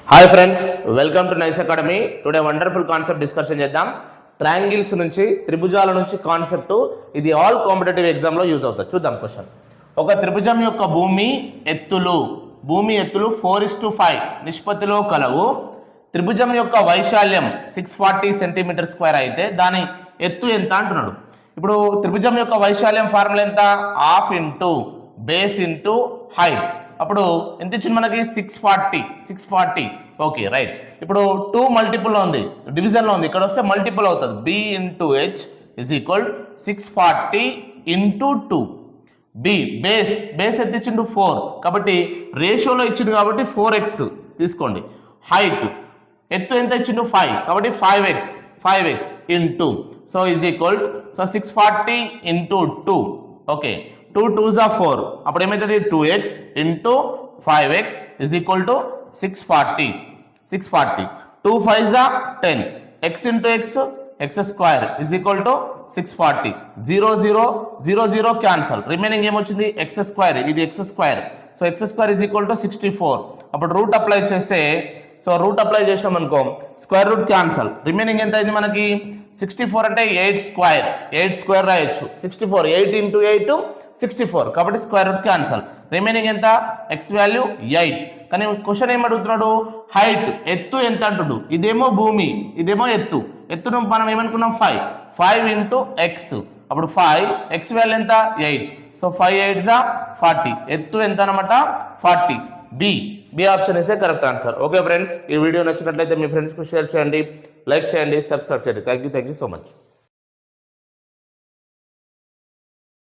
Hi friends, welcome to nice academy. Today wonderful concept discussion చేద్దాం. Triangles నుంచి, త్రిభుజాల నుంచి concept ఇది ఆల్ కాంపిటేటివ్ ఎగ్జామ్లో యూజ్ అవుతుంది. చూద్దాం క్వశ్చన్. ఒక త్రిభుజం యొక్క భూమి ఎత్తులు 4:5 నిష్పత్తిలో కలవు. త్రిభుజం యొక్క వైశాల్యం 640 సెంటీమీటర్ స్క్వేర్ అయితే దాని ఎత్తు ఎంత అంటున్నాడు. ఇప్పుడు త్రిభుజం యొక్క వైశాల్యం ఫార్ములా ఎంత? Half into base into height. అప్పుడు ఎంత ఇచ్చింది మనకి? 640. Okay, right. ఇప్పుడు 2 మల్టిపుల్లో ఉంది, డివిజన్లో ఉంది. ఇక్కడ వస్తే మల్టిపుల్ అవుతుంది. b into H is equal 640 into 2. B base ఎంత ఇచ్చిండు? 4. కాబట్టి రేషియోలో ఇచ్చిండు కాబట్టి 4x తీసుకోండి. హైట్ ఎత్తు ఎంత ఇచ్చిండు? 5. కాబట్టి 5x into, so is equal, so 640 into 2. Okay, 2 2s are 4. అప్పుడు ఏమవుతుంది? 2x into 5x is equal to 640. 2 5s are 10. x into x square is equal to 640. 0 0 cancel. Remaining ఏమొచ్చింది? x square. ఇది x square. So x square is equal to 64. అప్పుడు route apply చేస్తే, so root apply చేసినాం అనుకో, square root cancel. Remaining ఎంత అయింది మనకి? 64 అంటే 8 స్క్వేర్ రాయొచ్చు. 64 8 ఇంటూ 8 64. కాబట్టి స్క్వేర్ రూట్ క్యాన్సల్. రిమైనింగ్ ఎంత? x value 8. కానీ క్వశ్చన్ ఏం అడుగుతున్నాడు? హైట్ ఎత్తు ఎంత అంటుడు. ఇదేమో భూమి, ఇదేమో ఎత్తును మనం ఏమనుకున్నాం? 5 ఇంటూ ఎక్స్. అప్పుడు 5 x వాల్యూ ఎంత? 8. So 5 8s are 40. ఎత్తు ఎంత అనమాట? 40. B option is a correct answer. Okay friends, ఈ వీడియో నచ్చినట్లయితే మీ ఫ్రెండ్స్కి షేర్ చేయండి, లైక్ చేయండి, సబ్స్క్రైబ్ చేయండి. Thank you so much.